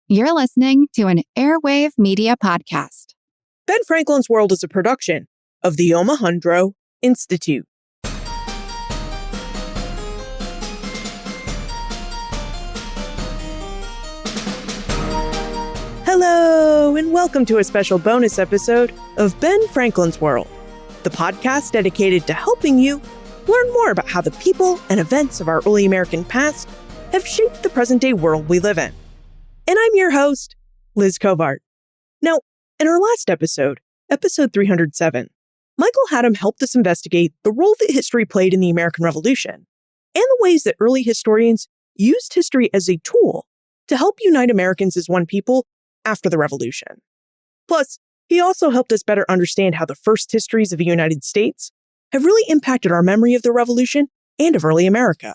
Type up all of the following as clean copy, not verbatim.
You're listening to an Airwave Media Podcast. Ben Franklin's World is a production of the Omohundro Institute. Hello, and welcome to a special bonus episode of Ben Franklin's World, the podcast dedicated to helping you learn more about how the people and events of our early American past have shaped the present-day world we live in. And I'm your host, Liz Covart. Now, in our last episode, episode 307, Michael Hattem helped us investigate the role that history played in the American Revolution and the ways that early historians used history as a tool to help unite Americans as one people after the Revolution. Plus, he also helped us better understand how the first histories of the United States have really impacted our memory of the Revolution and of early America.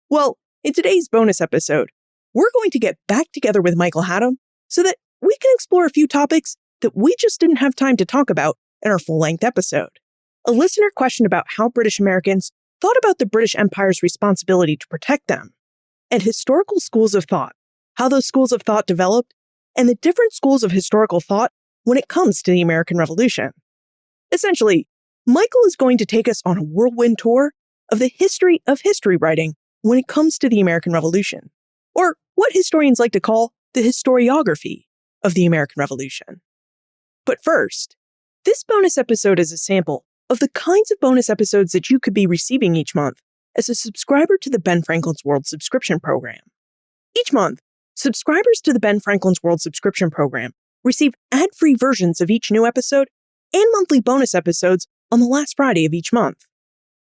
Well, in today's bonus episode, we're going to get back together with Michael Hattem so that we can explore a few topics that we just didn't have time to talk about in our full-length episode. A listener questioned about how British Americans thought about the British Empire's responsibility to protect them, and historical schools of thought, how those schools of thought developed, and the different schools of historical thought when it comes to the American Revolution. Essentially, Michael is going to take us on a whirlwind tour of the history of history writing when it comes to the American Revolution, or what historians like to call the historiography of the American Revolution. But first, this bonus episode is a sample of the kinds of bonus episodes that you could be receiving each month as a subscriber to the Ben Franklin's World subscription program. Each month, subscribers to the Ben Franklin's World subscription program receive ad-free versions of each new episode and monthly bonus episodes on the last Friday of each month.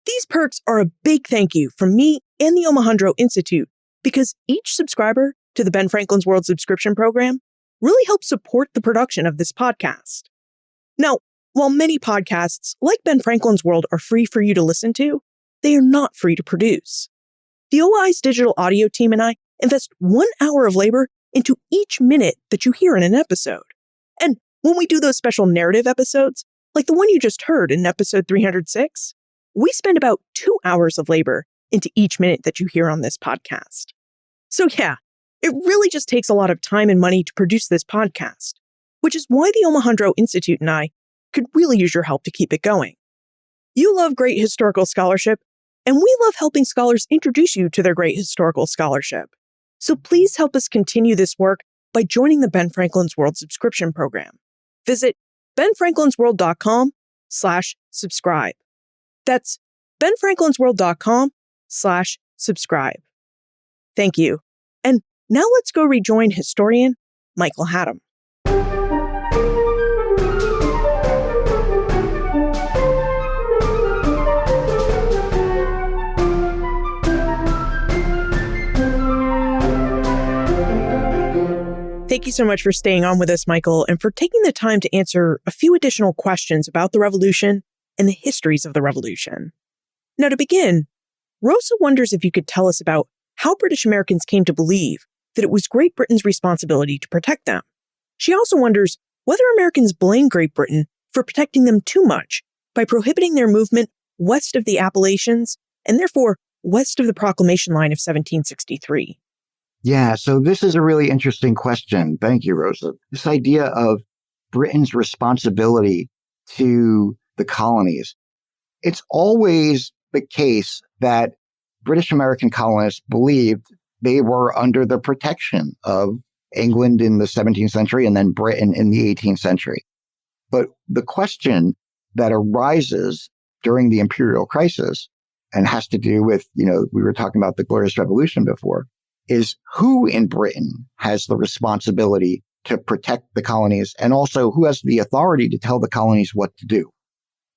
These perks are a big thank you from me and the Omohundro Institute because each subscriber to the Ben Franklin's World subscription program really helps support the production of this podcast. Now, while many podcasts like Ben Franklin's World are free for you to listen to, they are not free to produce. The OI's digital audio team and I invest 1 hour of labor into each minute that you hear in an episode. And when we do those special narrative episodes, like the one you just heard in episode 306, we spend about 2 hours of labor into each minute that you hear on this podcast. So yeah, it really just takes a lot of time and money to produce this podcast, which is why the Omohundro Institute and I could really use your help to keep it going. You love great historical scholarship, and we love helping scholars introduce you to their great historical scholarship. So please help us continue this work by joining the Ben Franklin's World subscription program. Visit benfranklinsworld.com/subscribe. That's benfranklinsworld.com/subscribe. Thank you. And now let's go rejoin historian Michael Hattem. Thank you so much for staying on with us, Michael, and for taking the time to answer a few additional questions about the Revolution and the histories of the Revolution. Now, to begin, Rosa wonders if you could tell us about how British Americans came to believe that it was Great Britain's responsibility to protect them. She also wonders whether Americans blame Great Britain for protecting them too much by prohibiting their movement west of the Appalachians and therefore west of the Proclamation Line of 1763. Yeah, so this is a really interesting question. Thank you, Rosa. This idea of Britain's responsibility to the colonies. It's always the case that British American colonists believed they were under the protection of England in the 17th century and then Britain in the 18th century. But the question that arises during the imperial crisis and has to do with, we were talking about the Glorious Revolution before, is who in Britain has the responsibility to protect the colonies and also who has the authority to tell the colonies what to do.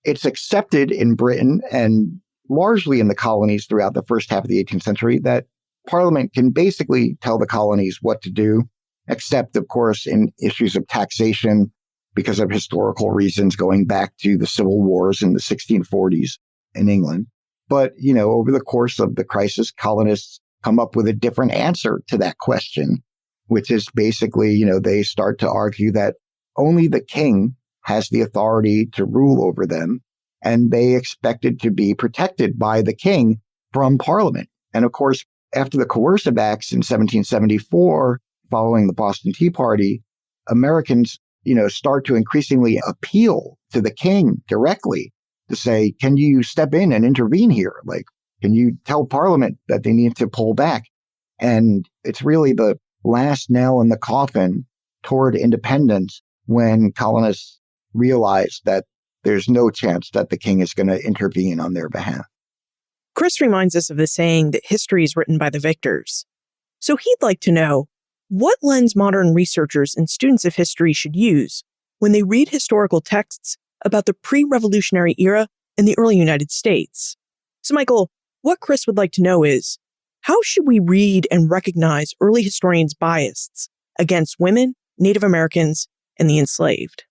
It's accepted in Britain and largely in the colonies throughout the first half of the 18th century that Parliament can basically tell the colonies what to do, except, of course, in issues of taxation because of historical reasons going back to the civil wars in the 1640s in England. But, over the course of the crisis, colonists come up with a different answer to that question, which is basically, they start to argue that only the king has the authority to rule over them, and they expected to be protected by the king from Parliament. And of course, after the Coercive Acts in 1774, following the Boston Tea Party, Americans, start to increasingly appeal to the king directly to say, can you step in and intervene here? Like, can you tell Parliament that they need to pull back? And it's really the last nail in the coffin toward independence when colonists realize that there's no chance that the king is going to intervene on their behalf. Chris reminds us of the saying that history is written by the victors. So he'd like to know, what lens modern researchers and students of history should use when they read historical texts about the pre-revolutionary era in the early United States? So Michael, what Chris would like to know is, how should we read and recognize early historians' biases against women, Native Americans, and the enslaved?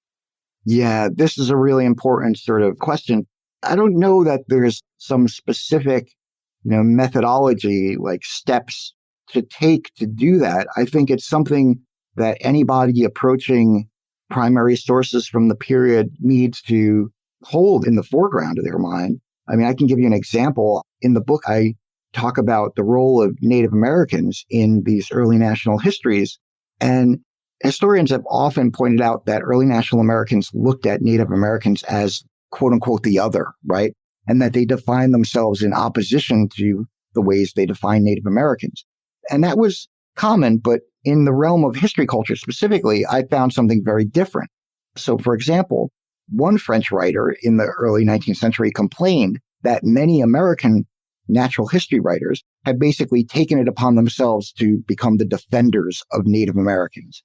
Yeah, this is a really important sort of question. I don't know that there's some specific, methodology, like steps to take to do that. I think it's something that anybody approaching primary sources from the period needs to hold in the foreground of their mind. I mean, I can give you an example. In the book, I talk about the role of Native Americans in these early national histories. And historians have often pointed out that early national Americans looked at Native Americans as, quote unquote, the other, right? And that they define themselves in opposition to the ways they define Native Americans. And that was common, but in the realm of history culture specifically, I found something very different. So, for example, one French writer in the early 19th century complained that many American natural history writers had basically taken it upon themselves to become the defenders of Native Americans.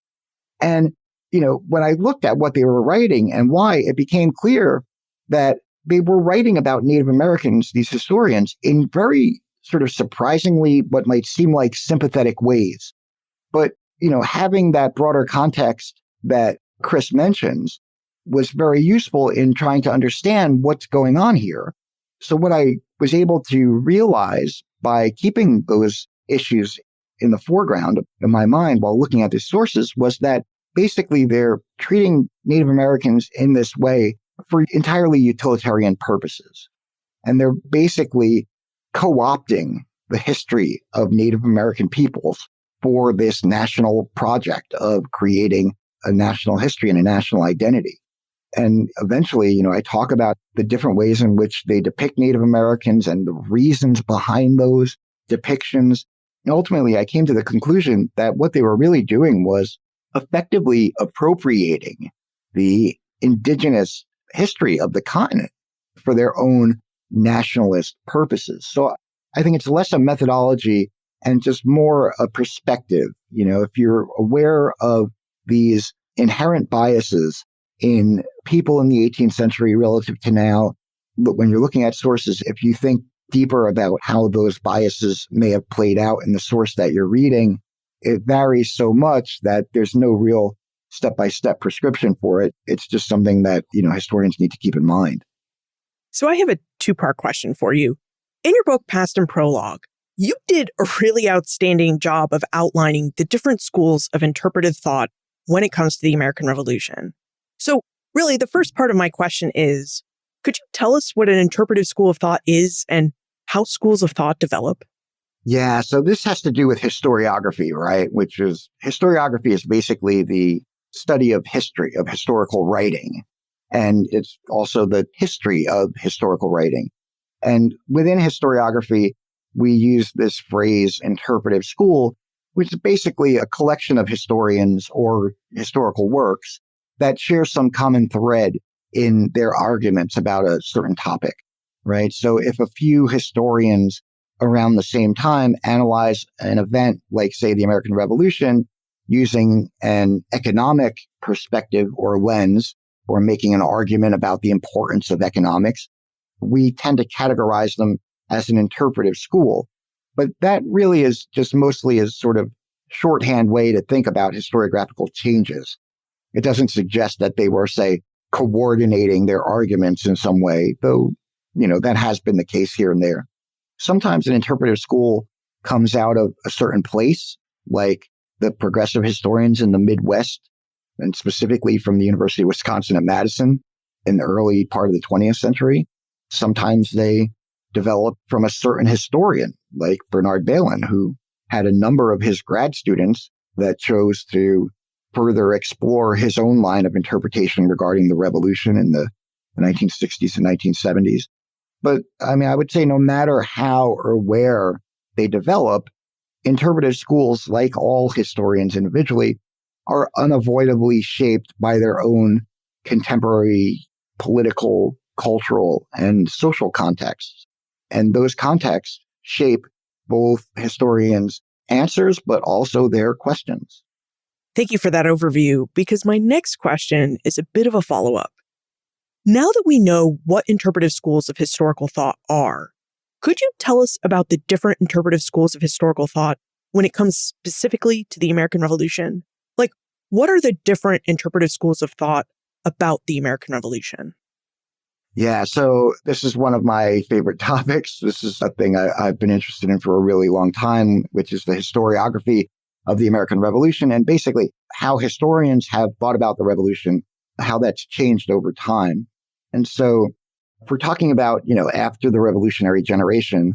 And, when I looked at what they were writing and why, it became clear that they were writing about Native Americans, these historians, in very sort of surprisingly what might seem like sympathetic ways. But, having that broader context that Chris mentions was very useful in trying to understand what's going on here. So what I was able to realize by keeping those issues in the foreground of my mind while looking at the sources was that basically they're treating Native Americans in this way for entirely utilitarian purposes. And they're basically co-opting the history of Native American peoples for this national project of creating a national history and a national identity. And eventually, I talk about the different ways in which they depict Native Americans and the reasons behind those depictions. And ultimately, I came to the conclusion that what they were really doing was effectively appropriating the indigenous history of the continent for their own nationalist purposes. So I think it's less a methodology and just more a perspective. If you're aware of these inherent biases in people in the 18th century relative to now, but when you're looking at sources, if you think deeper about how those biases may have played out in the source that you're reading, it varies so much that there's no real step-by-step prescription for it. It's just something that, historians need to keep in mind. So I have a two-part question for you. In your book, Past and Prologue, you did a really outstanding job of outlining the different schools of interpretive thought when it comes to the American Revolution. So really, the first part of my question is, could you tell us what an interpretive school of thought is and how schools of thought develop? Yeah, so this has to do with historiography, right? Historiography is basically the study of history, of historical writing. And it's also the history of historical writing. And within historiography, we use this phrase interpretive school, which is basically a collection of historians or historical works that share some common thread in their arguments about a certain topic, right? So if a few historians around the same time analyze an event like, say, the American Revolution using an economic perspective or lens, or making an argument about the importance of economics, we tend to categorize them as an interpretive school. But that really is just mostly a sort of shorthand way to think about historiographical changes. It doesn't suggest that they were, say, coordinating their arguments in some way, though, that has been the case here and there. Sometimes an interpretive school comes out of a certain place, like the progressive historians in the Midwest, and specifically from the University of Wisconsin at Madison in the early part of the 20th century. Sometimes they develop from a certain historian, like Bernard Balen, who had a number of his grad students that chose to further explore his own line of interpretation regarding the revolution in the 1960s and 1970s. But I mean, I would say no matter how or where they develop, interpretive schools, like all historians individually, are unavoidably shaped by their own contemporary political, cultural, and social contexts. And those contexts shape both historians' answers, but also their questions. Thank you for that overview, because my next question is a bit of a follow-up. Now that we know what interpretive schools of historical thought are, could you tell us about the different interpretive schools of historical thought when it comes specifically to the American Revolution? Like, what are the different interpretive schools of thought about the American Revolution? Yeah, so this is one of my favorite topics. This is a thing I've been interested in for a really long time, which is the historiography of the American Revolution, and basically how historians have thought about the revolution, how that's changed over time. And so if we're talking about, after the revolutionary generation,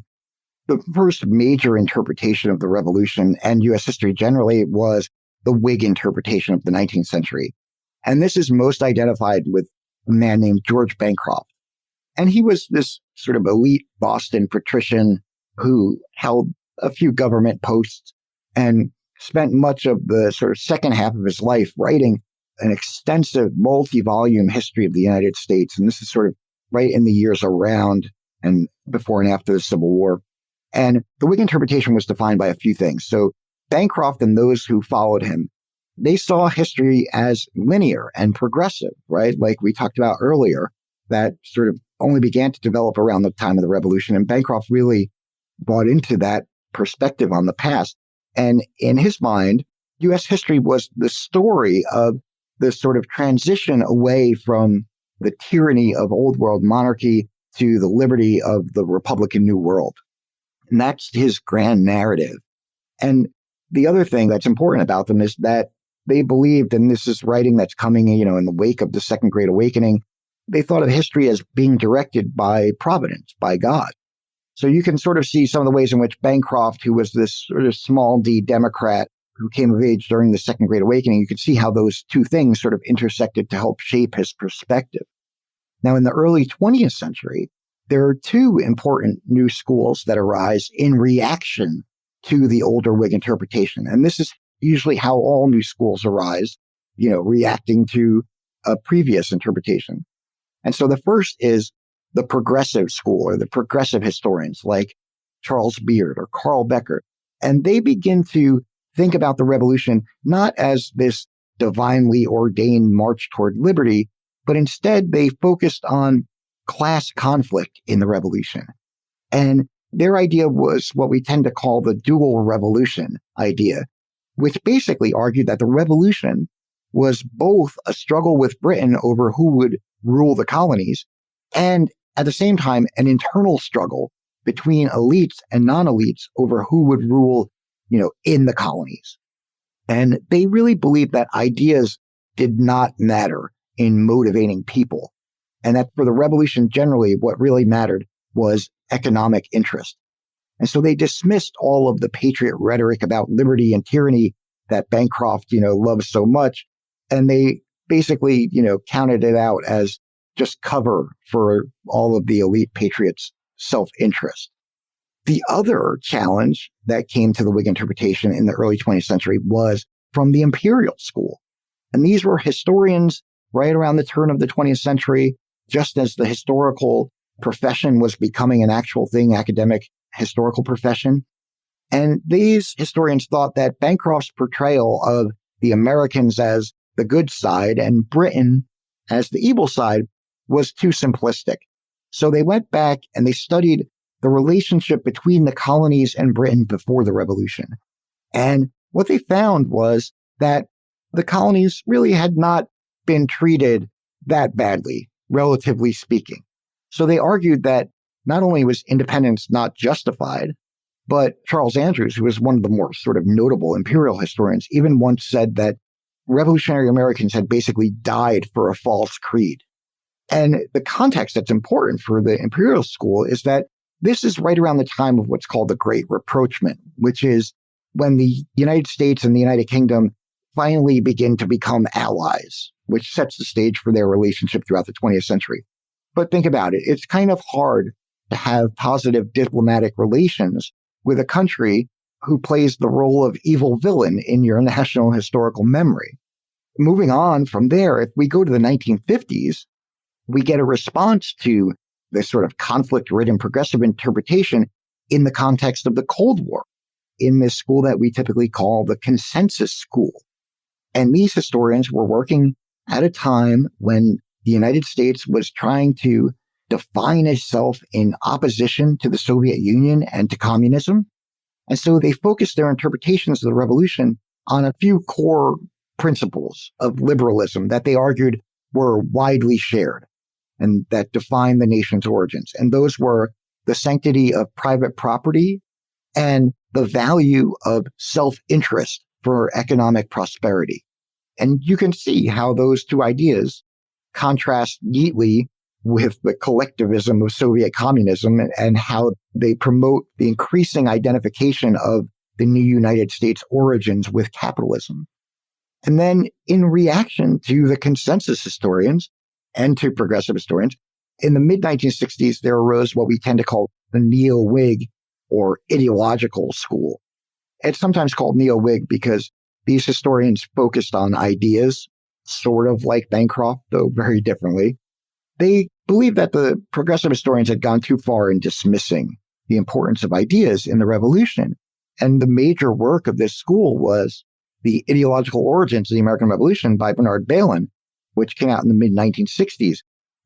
the first major interpretation of the revolution and U.S. history generally was the Whig interpretation of the 19th century. And this is most identified with a man named George Bancroft. And he was this sort of elite Boston patrician who held a few government posts and spent much of the sort of second half of his life writing an extensive multi-volume history of the United States. And this is sort of right in the years around and before and after the Civil War. And the Whig interpretation was defined by a few things. So Bancroft and those who followed him, they saw history as linear and progressive, right? Like we talked about earlier, that sort of only began to develop around the time of the revolution. And Bancroft really bought into that perspective on the past. And in his mind, U.S. history was the story of the sort of transition away from the tyranny of old world monarchy to the liberty of the Republican New World. And that's his grand narrative. And the other thing that's important about them is that they believed, and this is writing that's coming, in the wake of the Second Great Awakening, they thought of history as being directed by providence, by God. So you can sort of see some of the ways in which Bancroft, who was this sort of small d Democrat who came of age during the Second Great Awakening, you could see how those two things sort of intersected to help shape his perspective. Now, in the early 20th century, there are two important new schools that arise in reaction to the older Whig interpretation. And this is usually how all new schools arise, reacting to a previous interpretation. And so the first is the progressive school, or the progressive historians like Charles Beard or Carl Becker. And they begin to think about the revolution not as this divinely ordained march toward liberty, but instead they focused on class conflict in the revolution. And their idea was what we tend to call the dual revolution idea, which basically argued that the revolution was both a struggle with Britain over who would rule the colonies, and at the same time, an internal struggle between elites and non-elites over who would rule, in the colonies. And they really believed that ideas did not matter in motivating people. And that for the revolution generally, what really mattered was economic interest. And so they dismissed all of the patriot rhetoric about liberty and tyranny that Bancroft, loves so much. And they basically, counted it out as just cover for all of the elite patriots' self-interest. The other challenge that came to the Whig interpretation in the early 20th century was from the imperial school. And these were historians right around the turn of the 20th century, just as the historical profession was becoming an actual thing, academic historical profession. And these historians thought that Bancroft's portrayal of the Americans as the good side and Britain as the evil side was too simplistic. So they went back and they studied the relationship between the colonies and Britain before the revolution. And what they found was that the colonies really had not been treated that badly, relatively speaking. So they argued that not only was independence not justified, but Charles Andrews, who was one of the more sort of notable imperial historians, even once said that revolutionary Americans had basically died for a false creed. And the context that's important for the imperial school is that this is right around the time of what's called the Great Rapprochement, which is when the United States and the United Kingdom finally begin to become allies, which sets the stage for their relationship throughout the 20th century. But think about it. It's kind of hard to have positive diplomatic relations with a country who plays the role of evil villain in your national historical memory. Moving on from there, if we go to the 1950s, we get a response to this sort of conflict-ridden progressive interpretation in the context of the Cold War, in this school that we typically call the consensus school. And these historians were working at a time when the United States was trying to define itself in opposition to the Soviet Union and to communism. And so they focused their interpretations of the revolution on a few core principles of liberalism that they argued were widely shared and that defined the nation's origins. And those were the sanctity of private property and the value of self-interest for economic prosperity. And you can see how those two ideas contrast neatly with the collectivism of Soviet communism and how they promote the increasing identification of the new United States origins with capitalism. And then in reaction to the consensus historians and to progressive historians, in the mid-1960s, there arose what we tend to call the neo-Whig or ideological school. It's sometimes called neo-Whig because these historians focused on ideas, sort of like Bancroft, though very differently. They believed that the progressive historians had gone too far in dismissing the importance of ideas in the revolution. And the major work of this school was The Ideological Origins of the American Revolution by Bernard Balen, which came out in the mid-1960s.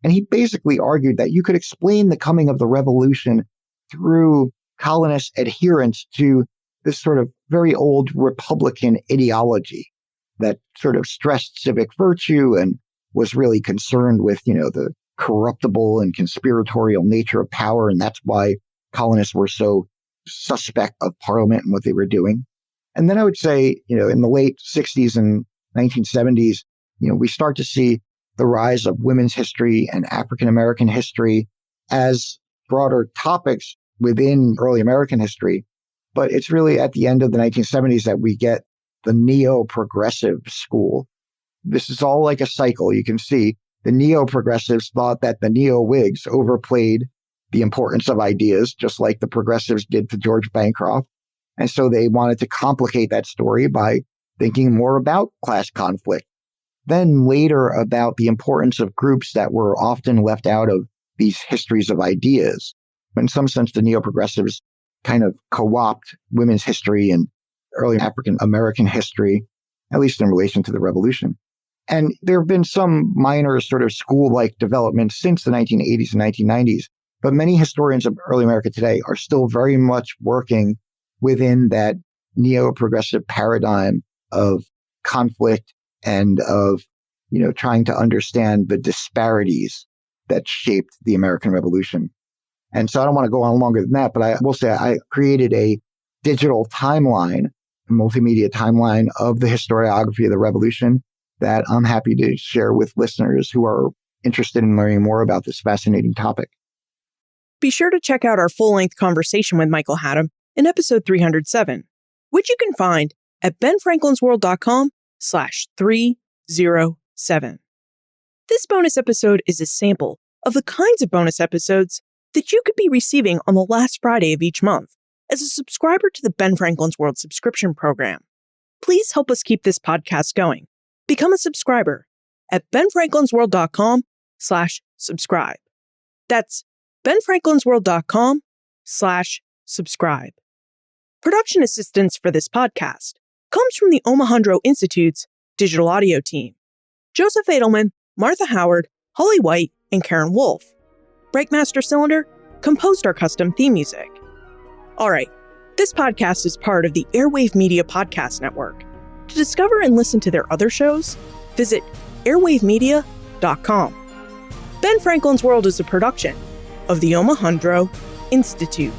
And he basically argued that you could explain the coming of the revolution through colonists' adherence to this sort of very old Republican ideology that sort of stressed civic virtue and was really concerned with, the corruptible and conspiratorial nature of power. And that's why colonists were so suspect of Parliament and what they were doing. And then I would say, in the late 60s and 1970s, we start to see the rise of women's history and African-American history as broader topics within early American history. But it's really at the end of the 1970s that we get the neo-progressive school. This is all like a cycle. You can see the neo-progressives thought that the neo-Whigs overplayed the importance of ideas, just like the progressives did to George Bancroft. And so they wanted to complicate that story by thinking more about class conflict. Then later about the importance of groups that were often left out of these histories of ideas. In some sense, the neo-progressives kind of co-opt women's history and early African-American history, at least in relation to the revolution. And there have been some minor sort of school-like developments since the 1980s and 1990s, but many historians of early America today are still very much working within that neo-progressive paradigm of conflict and of, trying to understand the disparities that shaped the American Revolution. And so I don't want to go on longer than that, but I will say I created a digital timeline, a multimedia timeline of the historiography of the revolution that I'm happy to share with listeners who are interested in learning more about this fascinating topic. Be sure to check out our full-length conversation with Michael Hattem in episode 307, which you can find at benfranklinsworld.com/307. This bonus episode is a sample of the kinds of bonus episodes that you could be receiving on the last Friday of each month as a subscriber to the Ben Franklin's World subscription program. Please help us keep this podcast going. Become a subscriber at benfranklinsworld.com/subscribe. That's benfranklinsworld.com/subscribe. Production assistance for this podcast comes from the Omohundro Institute's digital audio team. Joseph Edelman, Martha Howard, Holly White, and Karen Wolf. Breakmaster Cylinder composed our custom theme music. All right, this podcast is part of the Airwave Media Podcast Network. To discover and listen to their other shows, visit airwavemedia.com. Ben Franklin's World is a production of the Omohundro Institute.